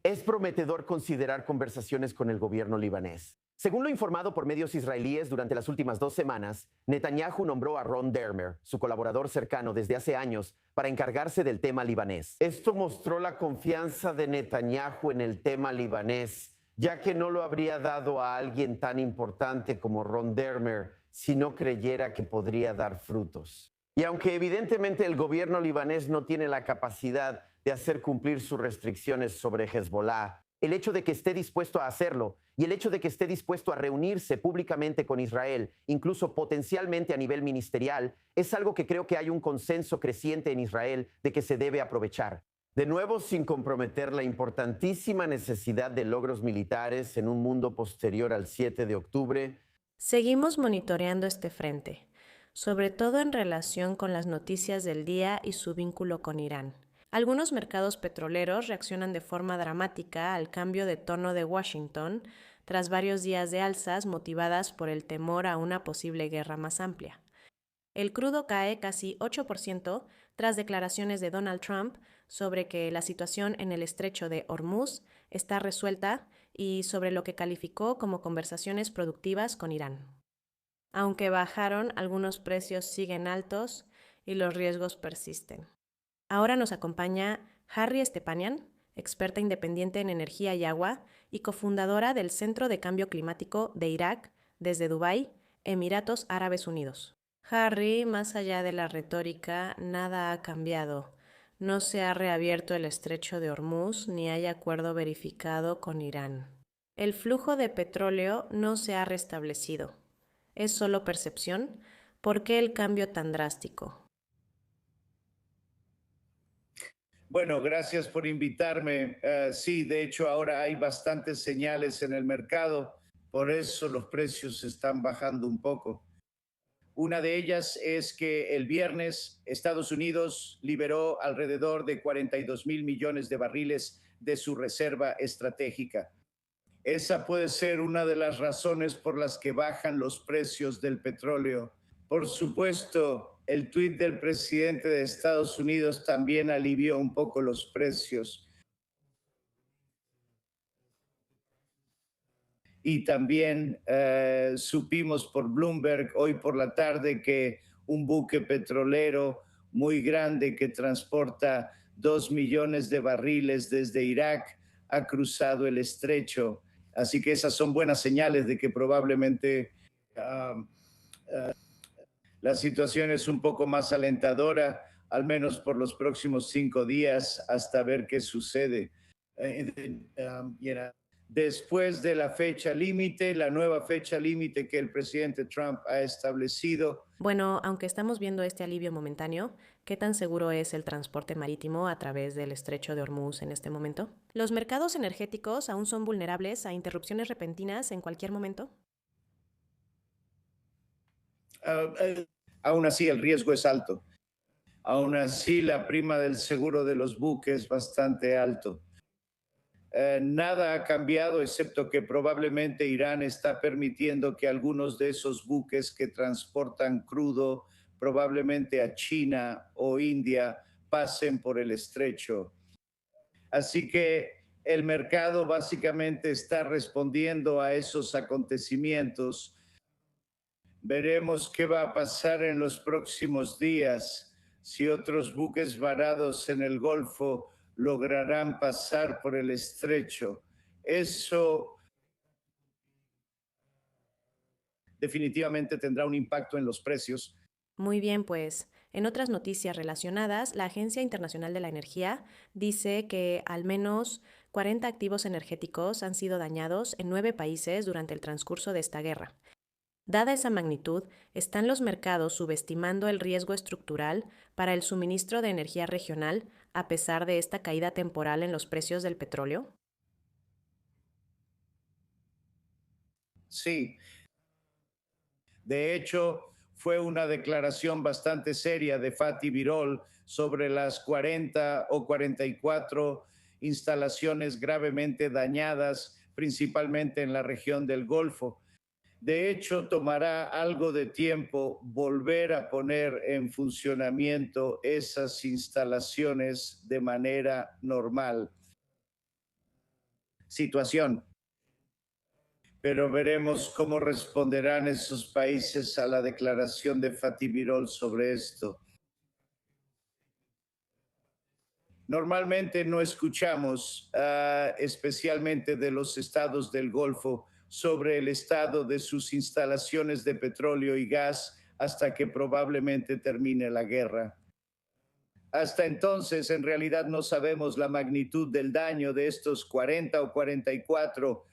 Es prometedor considerar conversaciones con el gobierno libanés. Según lo informado por medios israelíes durante las últimas 2 semanas, Netanyahu nombró a Ron Dermer, su colaborador cercano desde hace años, para encargarse del tema libanés. Esto mostró la confianza de Netanyahu en el tema libanés, ya que no lo habría dado a alguien tan importante como Ron Dermer si no creyera que podría dar frutos. Y aunque evidentemente el gobierno libanés no tiene la capacidad de hacer cumplir sus restricciones sobre Hezbollah, el hecho de que esté dispuesto a hacerlo y el hecho de que esté dispuesto a reunirse públicamente con Israel, incluso potencialmente a nivel ministerial, es algo que creo que hay un consenso creciente en Israel de que se debe aprovechar. De nuevo, sin comprometer la importantísima necesidad de logros militares en un mundo posterior al 7 de octubre. Seguimos monitoreando este frente, sobre todo en relación con las noticias del día y su vínculo con Irán. Algunos mercados petroleros reaccionan de forma dramática al cambio de tono de Washington tras varios días de alzas motivadas por el temor a una posible guerra más amplia. El crudo cae casi 8% tras declaraciones de Donald Trump sobre que la situación en el estrecho de Hormuz está resuelta y sobre lo que calificó como conversaciones productivas con Irán. Aunque bajaron, algunos precios siguen altos y los riesgos persisten. Ahora nos acompaña Harry Stepanian, experta independiente en energía y agua y cofundadora del Centro de Cambio Climático de Irak desde Dubái, Emiratos Árabes Unidos. Harry, más allá de la retórica, nada ha cambiado. No se ha reabierto el estrecho de Hormuz ni hay acuerdo verificado con Irán. El flujo de petróleo no se ha restablecido. ¿Es solo percepción? ¿Por qué el cambio tan drástico? Bueno, gracias por invitarme. Sí, de hecho ahora hay bastantes señales en el mercado, por eso los precios están bajando un poco. Una de ellas es que el viernes Estados Unidos liberó alrededor de 42,000 millones de barriles de su reserva estratégica. Esa puede ser una de las razones por las que bajan los precios del petróleo. Por supuesto, el tuit del presidente de Estados Unidos también alivió un poco los precios. Y también supimos por Bloomberg hoy por la tarde que un buque petrolero muy grande que transporta 2 millones de barriles desde Irak ha cruzado el estrecho. Así que esas son buenas señales de que probablemente la situación es un poco más alentadora, al menos por los próximos 5 días, hasta ver qué sucede. Después de la fecha límite, la nueva fecha límite que el presidente Trump ha establecido. Bueno, aunque estamos viendo este alivio momentáneo, ¿qué tan seguro es el transporte marítimo a través del estrecho de Hormuz en este momento? ¿Los mercados energéticos aún son vulnerables a interrupciones repentinas en cualquier momento? Aún así, el riesgo es alto. Aún así, la prima del seguro de los buques es bastante alto. Nada ha cambiado, excepto que probablemente Irán está permitiendo que algunos de esos buques que transportan crudo, probablemente a China o India, pasen por el estrecho. Así que el mercado básicamente está respondiendo a esos acontecimientos. Veremos qué va a pasar en los próximos días, si otros buques varados en el Golfo lograrán pasar por el estrecho. Eso definitivamente tendrá un impacto en los precios. Muy bien, pues en otras noticias relacionadas, la Agencia Internacional de la Energía dice que al menos 40 activos energéticos han sido dañados en 9 países durante el transcurso de esta guerra. Dada esa magnitud, ¿están los mercados subestimando el riesgo estructural para el suministro de energía regional a pesar de esta caída temporal en los precios del petróleo? Sí. De hecho, fue una declaración bastante seria de Fatih Birol sobre las 40 o 44 instalaciones gravemente dañadas, principalmente en la región del Golfo. De hecho, tomará algo de tiempo volver a poner en funcionamiento esas instalaciones de manera normal. Situación. pero veremos cómo responderán esos países a la declaración de Fatih Birol sobre esto. Normalmente no escuchamos, especialmente de los estados del Golfo, sobre el estado de sus instalaciones de petróleo y gas hasta que probablemente termine la guerra. Hasta entonces, en realidad no sabemos la magnitud del daño de estos 40 o 44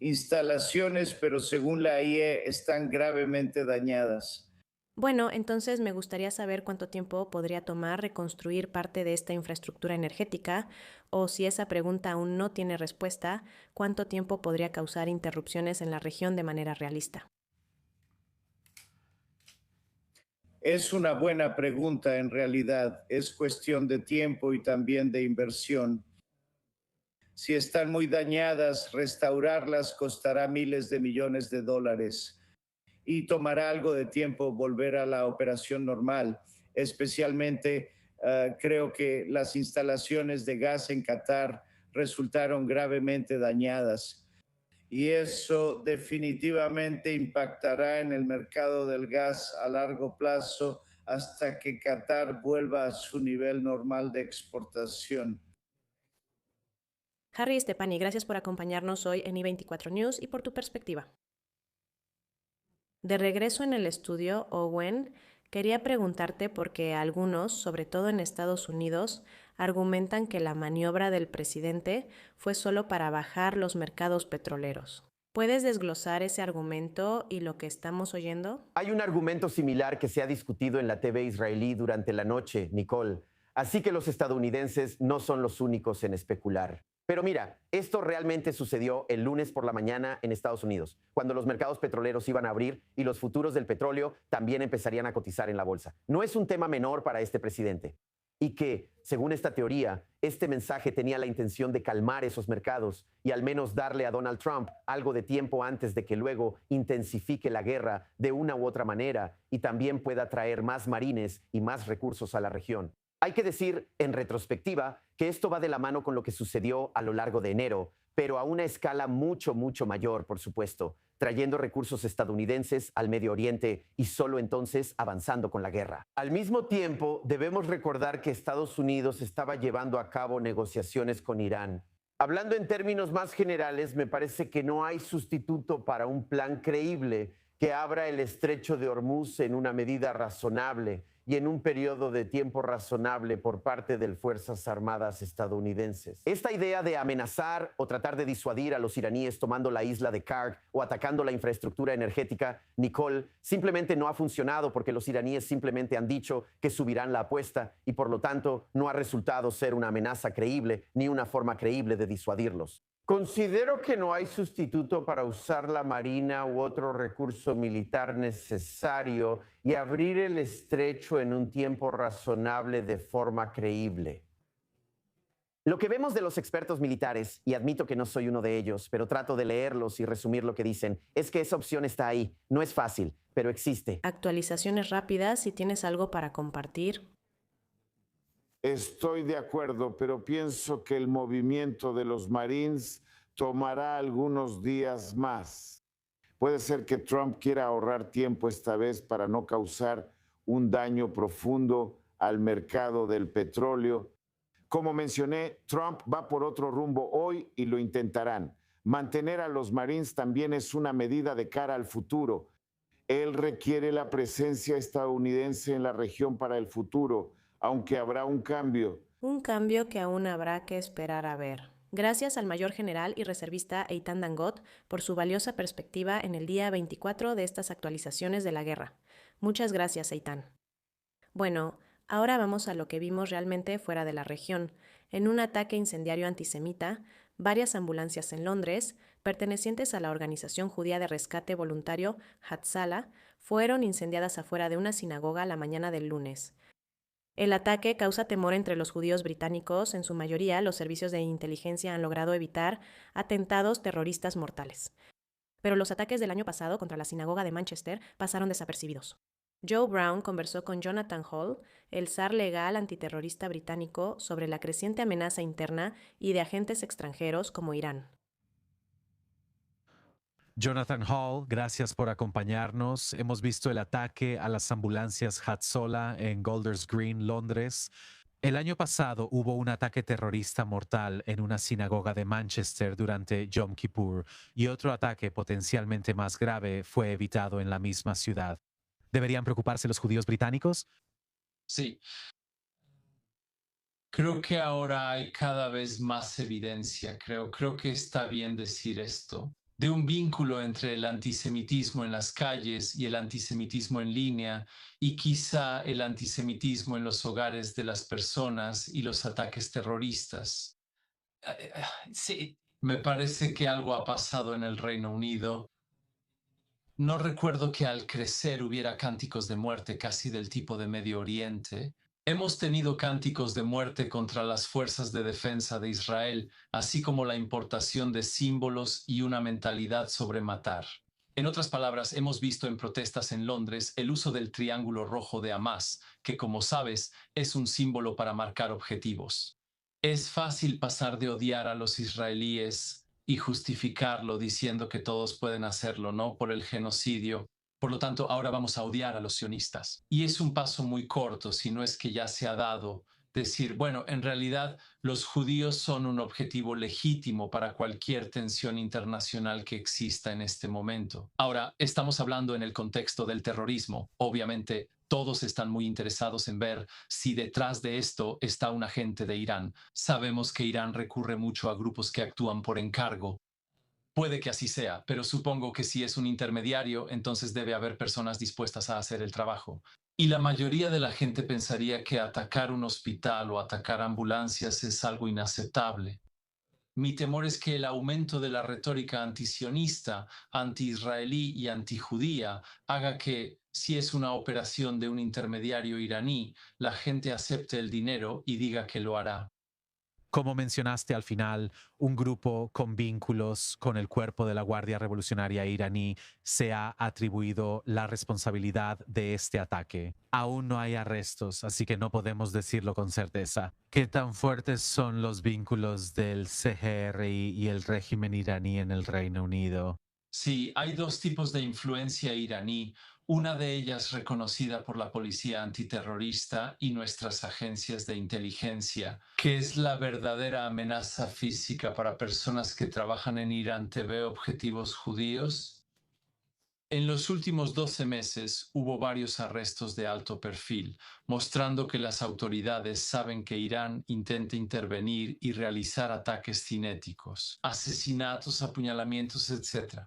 instalaciones, pero según la IE están gravemente dañadas. Bueno, entonces me gustaría saber cuánto tiempo podría tomar reconstruir parte de esta infraestructura energética, o si esa pregunta aún no tiene respuesta, cuánto tiempo podría causar interrupciones en la región de manera realista. Es una buena pregunta en realidad. Es cuestión de tiempo y también de inversión. Si están muy dañadas, restaurarlas costará miles de millones de dólares y tomará algo de tiempo volver a la operación normal. Especialmente creo que las instalaciones de gas en Qatar resultaron gravemente dañadas y eso definitivamente impactará en el mercado del gas a largo plazo hasta que Qatar vuelva a su nivel normal de exportación. Harry Stepani, gracias por acompañarnos hoy en i24 News y por tu perspectiva. De regreso en el estudio, Owen, quería preguntarte por qué algunos, sobre todo en Estados Unidos, argumentan que la maniobra del presidente fue solo para bajar los mercados petroleros. ¿Puedes desglosar ese argumento y lo que estamos oyendo? Hay un argumento similar que se ha discutido en la TV israelí durante la noche, Nicole. Así que los estadounidenses no son los únicos en especular. Pero mira, esto realmente sucedió el lunes por la mañana en Estados Unidos, cuando los mercados petroleros iban a abrir y los futuros del petróleo también empezarían a cotizar en la bolsa. No es un tema menor para este presidente. Y que, según esta teoría, este mensaje tenía la intención de calmar esos mercados y al menos darle a Donald Trump algo de tiempo antes de que luego intensifique la guerra de una u otra manera y también pueda traer más marines y más recursos a la región. Hay que decir, en retrospectiva, que esto va de la mano con lo que sucedió a lo largo de enero, pero a una escala mucho, mucho mayor, por supuesto, trayendo recursos estadounidenses al Medio Oriente y solo entonces avanzando con la guerra. Al mismo tiempo, debemos recordar que Estados Unidos estaba llevando a cabo negociaciones con Irán. Hablando en términos más generales, me parece que no hay sustituto para un plan creíble que abra el estrecho de Hormuz en una medida razonable y en un periodo de tiempo razonable por parte de las Fuerzas Armadas estadounidenses. Esta idea de amenazar o tratar de disuadir a los iraníes tomando la isla de Karg o atacando la infraestructura energética, Nicole, simplemente no ha funcionado porque los iraníes simplemente han dicho que subirán la apuesta y por lo tanto no ha resultado ser una amenaza creíble ni una forma creíble de disuadirlos. Considero que no hay sustituto para usar la marina u otro recurso militar necesario y abrir el estrecho en un tiempo razonable de forma creíble. Lo que vemos de los expertos militares, y admito que no soy uno de ellos, pero trato de leerlos y resumir lo que dicen, es que esa opción está ahí. No es fácil, pero existe. Actualizaciones rápidas, si tienes algo para compartir. Estoy de acuerdo, pero pienso que el movimiento de los Marines tomará algunos días más. Puede ser que Trump quiera ahorrar tiempo esta vez para no causar un daño profundo al mercado del petróleo. Como mencioné, Trump va por otro rumbo hoy y lo intentarán. Mantener a los Marines también es una medida de cara al futuro. Él requiere la presencia estadounidense en la región para el futuro, aunque habrá un cambio. Un cambio que aún habrá que esperar a ver. Gracias al mayor general y reservista Eitan Dangot por su valiosa perspectiva en el día 24 de estas actualizaciones de la guerra. Muchas gracias, Eitan. Bueno, ahora vamos a lo que vimos realmente fuera de la región. En un ataque incendiario antisemita, varias ambulancias en Londres, pertenecientes a la organización judía de rescate voluntario Hatzalah, fueron incendiadas afuera de una sinagoga la mañana del lunes. El ataque causa temor entre los judíos británicos. En su mayoría, los servicios de inteligencia han logrado evitar atentados terroristas mortales. Pero los ataques del año pasado contra la sinagoga de Manchester pasaron desapercibidos. Joe Brown conversó con Jonathan Hall, el zar legal antiterrorista británico, sobre la creciente amenaza interna y de agentes extranjeros como Irán. Jonathan Hall, gracias por acompañarnos. Hemos visto el ataque a las ambulancias Hatzola en Golders Green, Londres. El año pasado hubo un ataque terrorista mortal en una sinagoga de Manchester durante Yom Kippur y otro ataque potencialmente más grave fue evitado en la misma ciudad. ¿Deberían preocuparse los judíos británicos? Sí. Creo que ahora hay cada vez más evidencia, creo que está bien decir esto, de un vínculo entre el antisemitismo en las calles y el antisemitismo en línea y quizá el antisemitismo en los hogares de las personas y los ataques terroristas. Sí, me parece que algo ha pasado en el Reino Unido. No recuerdo que al crecer hubiera cánticos de muerte casi del tipo de Medio Oriente. Hemos tenido cánticos de muerte contra las fuerzas de defensa de Israel, así como la importación de símbolos y una mentalidad sobre matar. En otras palabras, hemos visto en protestas en Londres el uso del triángulo rojo de Hamás, que como sabes, es un símbolo para marcar objetivos. Es fácil pasar de odiar a los israelíes y justificarlo diciendo que todos pueden hacerlo, ¿no? Por el genocidio. Por lo tanto, ahora vamos a odiar a los sionistas. Y es un paso muy corto, si no es que ya se ha dado, decir, bueno, en realidad los judíos son un objetivo legítimo para cualquier tensión internacional que exista en este momento. Ahora, estamos hablando en el contexto del terrorismo. Obviamente, todos están muy interesados en ver si detrás de esto está un agente de Irán. Sabemos que Irán recurre mucho a grupos que actúan por encargo. Puede que así sea, pero supongo que si es un intermediario, entonces debe haber personas dispuestas a hacer el trabajo. Y la mayoría de la gente pensaría que atacar un hospital o atacar ambulancias es algo inaceptable. Mi temor es que el aumento de la retórica antisionista, anti-israelí y antijudía haga que, si es una operación de un intermediario iraní, la gente acepte el dinero y diga que lo hará. Como mencionaste al final, un grupo con vínculos con el cuerpo de la Guardia Revolucionaria iraní se ha atribuido la responsabilidad de este ataque. Aún no hay arrestos, así que no podemos decirlo con certeza. ¿Qué tan fuertes son los vínculos del CGRI y el régimen iraní en el Reino Unido? Sí, hay dos tipos de influencia iraní, una de ellas reconocida por la policía antiterrorista y nuestras agencias de inteligencia, que es la verdadera amenaza física para personas que trabajan en Irán TV objetivos judíos. En los últimos 12 meses hubo varios arrestos de alto perfil, mostrando que las autoridades saben que Irán intenta intervenir y realizar ataques cinéticos, asesinatos, apuñalamientos, etc.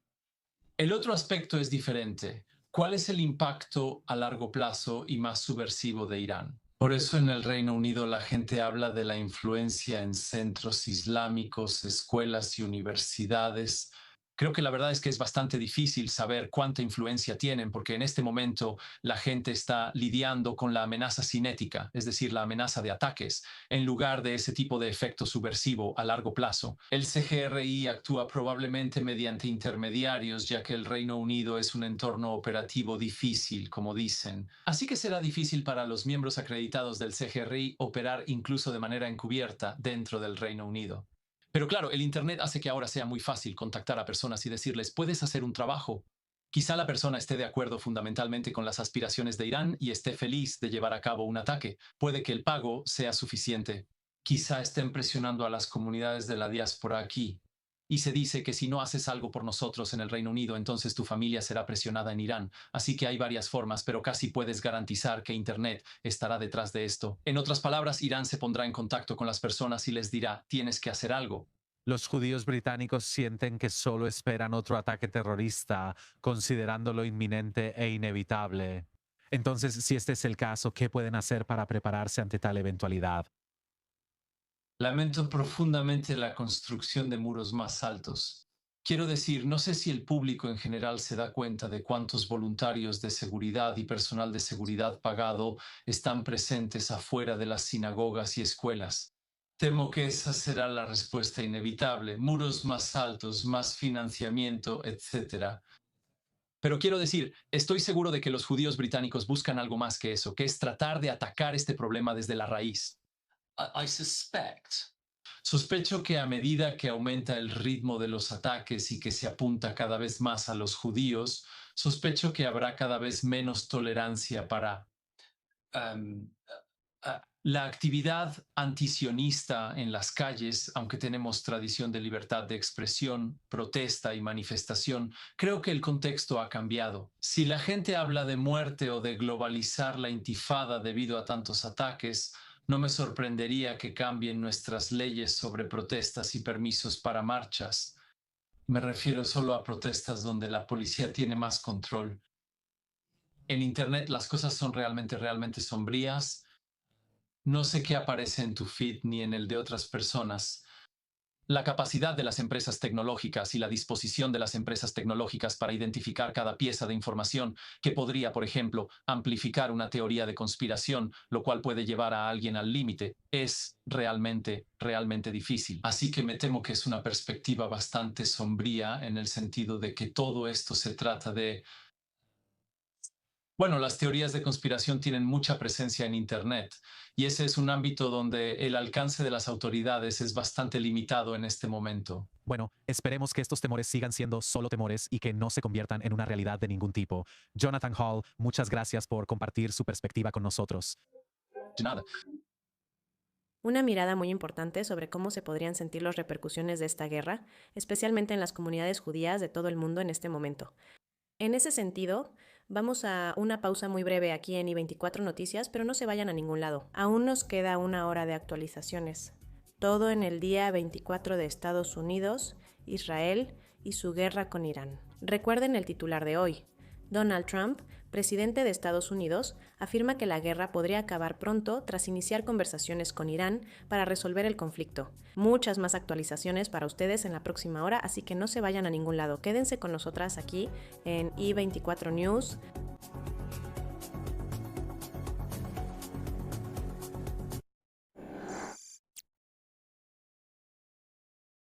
El otro aspecto es diferente. ¿Cuál es el impacto a largo plazo y más subversivo de Irán? Por eso en el Reino Unido la gente habla de la influencia en centros islámicos, escuelas y universidades. Creo que la verdad es que es bastante difícil saber cuánta influencia tienen, porque en este momento la gente está lidiando con la amenaza cinética, es decir, la amenaza de ataques, en lugar de ese tipo de efecto subversivo a largo plazo. El CGRI actúa probablemente mediante intermediarios, ya que el Reino Unido es un entorno operativo difícil, como dicen. Así que será difícil para los miembros acreditados del CGRI operar incluso de manera encubierta dentro del Reino Unido. Pero claro, el Internet hace que ahora sea muy fácil contactar a personas y decirles, puedes hacer un trabajo. Quizá la persona esté de acuerdo fundamentalmente con las aspiraciones de Irán y esté feliz de llevar a cabo un ataque. Puede que el pago sea suficiente. Quizá estén presionando a las comunidades de la diáspora aquí. Y se dice que si no haces algo por nosotros en el Reino Unido, entonces tu familia será presionada en Irán. Así que hay varias formas, pero casi puedes garantizar que Internet estará detrás de esto. En otras palabras, Irán se pondrá en contacto con las personas y les dirá, tienes que hacer algo. Los judíos británicos sienten que solo esperan otro ataque terrorista, considerándolo inminente e inevitable. Entonces, si este es el caso, ¿qué pueden hacer para prepararse ante tal eventualidad? Lamento profundamente la construcción de muros más altos. Quiero decir, no sé si el público en general se da cuenta de cuántos voluntarios de seguridad y personal de seguridad pagado están presentes afuera de las sinagogas y escuelas. Temo que esa será la respuesta inevitable. Muros más altos, más financiamiento, etc. Pero quiero decir, estoy seguro de que los judíos británicos buscan algo más que eso, que es tratar de atacar este problema desde la raíz. Sospecho que a medida que aumenta el ritmo de los ataques y que se apunta cada vez más a los judíos, sospecho que habrá cada vez menos tolerancia para la actividad antisionista en las calles, aunque tenemos tradición de libertad de expresión, protesta y manifestación. Creo que el contexto ha cambiado. Si la gente habla de muerte o de globalizar la intifada debido a tantos ataques, no me sorprendería que cambien nuestras leyes sobre protestas y permisos para marchas. Me refiero solo a protestas donde la policía tiene más control. En Internet las cosas son realmente sombrías. No sé qué aparece en tu feed ni en el de otras personas. La capacidad de las empresas tecnológicas y la disposición de las empresas tecnológicas para identificar cada pieza de información que podría, por ejemplo, amplificar una teoría de conspiración, lo cual puede llevar a alguien al límite, es realmente difícil. Así que me temo que es una perspectiva bastante sombría en el sentido de que todo esto se trata de... Bueno, las teorías de conspiración tienen mucha presencia en Internet y ese es un ámbito donde el alcance de las autoridades es bastante limitado en este momento. Bueno, esperemos que estos temores sigan siendo solo temores y que no se conviertan en una realidad de ningún tipo. Jonathan Hall, muchas gracias por compartir su perspectiva con nosotros. De nada. Una mirada muy importante sobre cómo se podrían sentir las repercusiones de esta guerra, especialmente en las comunidades judías de todo el mundo en este momento. En ese sentido, vamos a una pausa muy breve aquí en i24 Noticias, pero no se vayan a ningún lado. Aún nos queda una hora de actualizaciones. Todo en el día 24 de Estados Unidos, Israel y su guerra con Irán. Recuerden el titular de hoy. Donald Trump, presidente de Estados Unidos, afirma que la guerra podría acabar pronto tras iniciar conversaciones con Irán para resolver el conflicto. Muchas más actualizaciones para ustedes en la próxima hora, así que no se vayan a ningún lado. Quédense con nosotras aquí en i24 News.